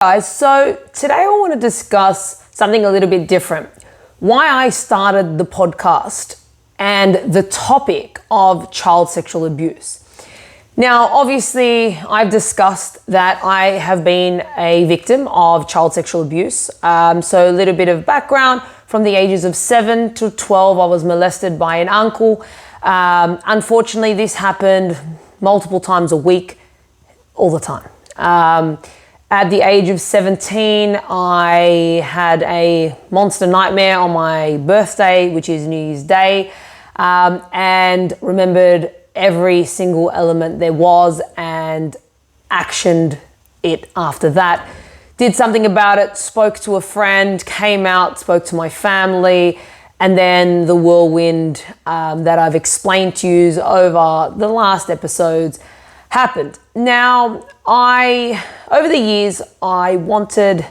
Guys, so today I want to discuss something a little bit different. Why I started the podcast and the topic of child sexual abuse. Now, obviously, I've discussed that I have been a victim of child sexual abuse. So a little bit of background. From the ages of 7 to 12, I was molested by an uncle. Unfortunately, this happened multiple times a week, all the time. At the age of 17, I had a monster nightmare on my birthday, which is New Year's Day, and remembered every single element there was and actioned it after that. Did something about it, spoke to a friend, came out, spoke to my family, and then the whirlwind that I've explained to you over the last episodes happened. Now, over the years, I wanted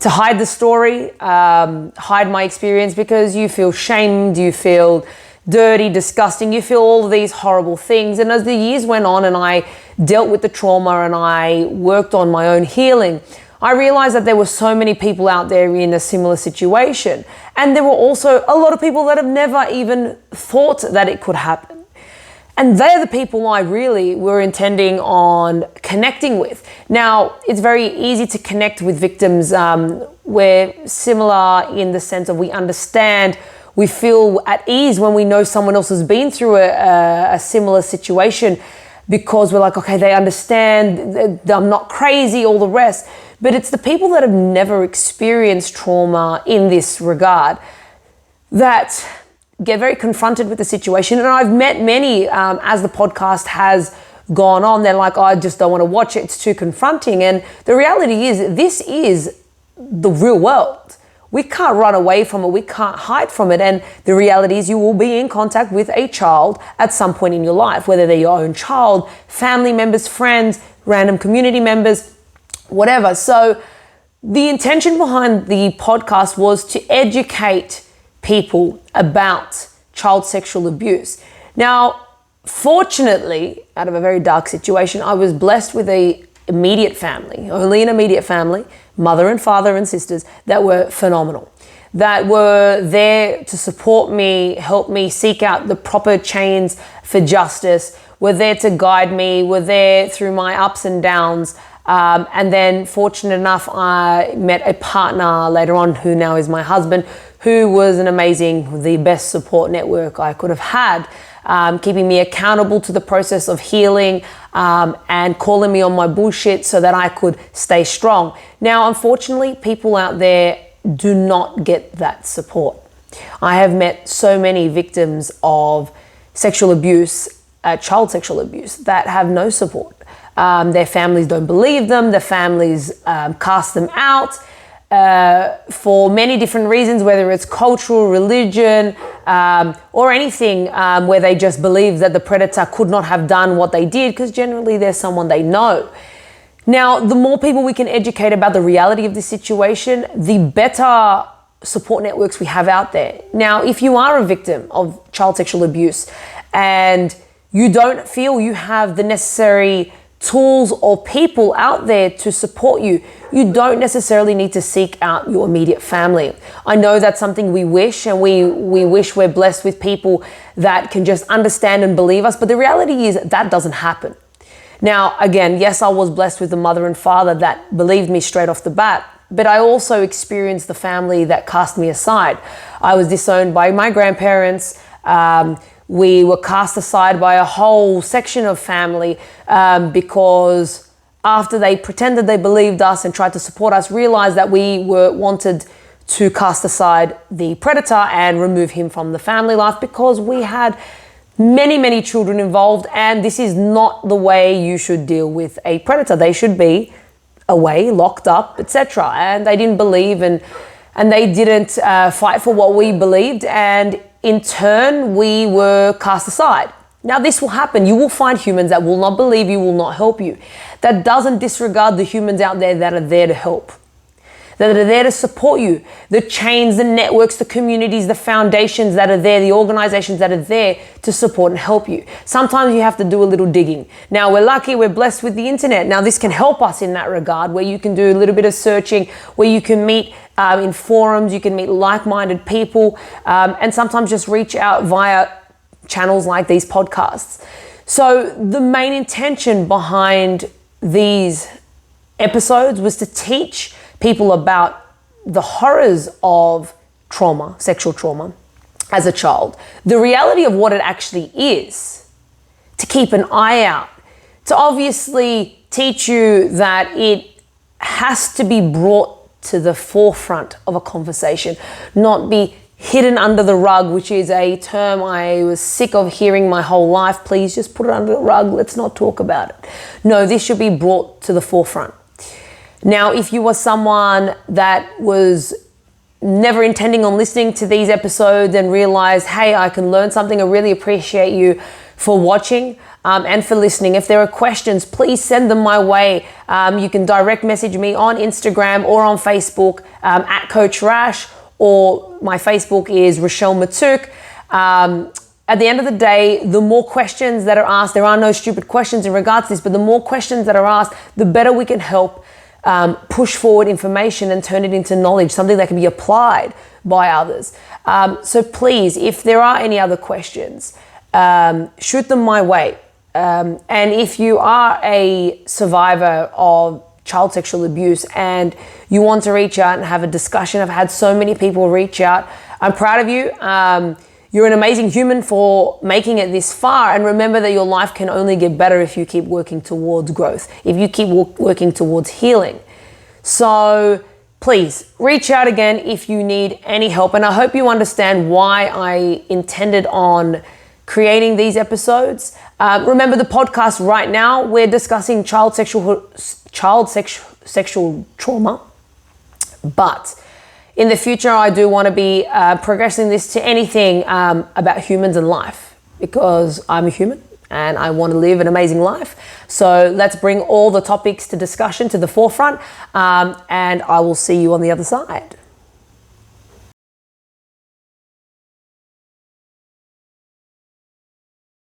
to hide the story, hide my experience, because you feel shamed, you feel dirty, disgusting, you feel all of these horrible things. And as the years went on and I dealt with the trauma and I worked on my own healing, I realized that there were so many people out there in a similar situation. And there were also a lot of people that have never even thought that it could happen. And they're the people I really were intending on connecting with. Now, it's very easy to connect with victims. We're similar in the sense of we understand, we feel at ease when we know someone else has been through a similar situation, because we're like, okay, they understand, I'm not crazy, all the rest. But it's the people that have never experienced trauma in this regard that get very confronted with the situation. And I've met many, as the podcast has gone on, they're like, oh, I just don't want to watch it, it's too confronting. And the reality is, this is the real world. We can't run away from it, we can't hide from it. And the reality is, you will be in contact with a child at some point in your life, whether they're your own child, family members, friends, random community members, whatever. So the intention behind the podcast was to educate people about child sexual abuse. Now, fortunately, out of a very dark situation, I was blessed with an immediate family, only an immediate family, mother and father and sisters that were phenomenal, that were there to support me, help me seek out the proper chains for justice, were there to guide me, were there through my ups and downs. And then fortunate enough, I met a partner later on who now is my husband, who was the best support network I could have had, keeping me accountable to the process of healing, and calling me on my bullshit so that I could stay strong. Now, unfortunately, people out there do not get that support. I have met so many victims of sexual abuse, child sexual abuse, that have no support. Their families don't believe them, their families cast them out, for many different reasons, whether it's cultural, religion, or anything, where they just believe that the predator could not have done what they did, because generally there's someone they know. Now, the more people we can educate about the reality of this situation, the better support networks we have out there. Now, if you are a victim of child sexual abuse and you don't feel you have the necessary tools or people out there to support you, you don't necessarily need to seek out your immediate family. I know that's something we wish, and we wish we're blessed with people that can just understand and believe us, but the reality is that doesn't happen. Now, again, yes, I was blessed with a mother and father that believed me straight off the bat, but I also experienced the family that cast me aside. I was disowned by my grandparents. We were cast aside by a whole section of family, because after they pretended they believed us and tried to support us, realized that we wanted to cast aside the predator and remove him from the family life, because we had many, many children involved, and this is not the way you should deal with a predator. They should be away, locked up, etc. And they didn't believe, and they didn't fight for what we believed, and in turn, we were cast aside. Now, this will happen. You will find humans that will not believe you, will not help you. That doesn't disregard the humans out there that are there to help. that are there to support you, the chains, the networks, the communities, the foundations that are there, the organizations that are there to support and help you. Sometimes you have to do a little digging. Now, we're lucky, we're blessed with the internet. Now, this can help us in that regard, where you can do a little bit of searching, where you can meet in forums, you can meet like-minded people, and sometimes just reach out via channels like these podcasts. So the main intention behind these episodes was to teach people about the horrors of trauma, sexual trauma, as a child, the reality of what it actually is, to keep an eye out, to obviously teach you that it has to be brought to the forefront of a conversation, not be hidden under the rug, which is a term I was sick of hearing my whole life. Please just put it under the rug. Let's not talk about it. No, this should be brought to the forefront. Now, if you were someone that was never intending on listening to these episodes and realized, hey, I can learn something, I really appreciate you for watching and for listening. If there are questions, please send them my way. You can direct message me on Instagram or on Facebook at Coach Rash, or my Facebook is Rochelle Matuk. At the end of the day, the more questions that are asked, there are no stupid questions in regards to this, but the more questions that are asked, the better we can help push forward information and turn it into knowledge, something that can be applied by others. So please, if there are any other questions, shoot them my way. And if you are a survivor of child sexual abuse and you want to reach out and have a discussion, I've had so many people reach out. I'm proud of you. You're an amazing human for making it this far. And remember that your life can only get better if you keep working towards growth, if you keep working towards healing. So please reach out again if you need any help. And I hope you understand why I intended on creating these episodes. Remember the podcast right now, we're discussing child sexual trauma. But in the future, I do want to be progressing this to anything about humans and life, because I'm a human and I want to live an amazing life. So let's bring all the topics to discussion to the forefront, and I will see you on the other side.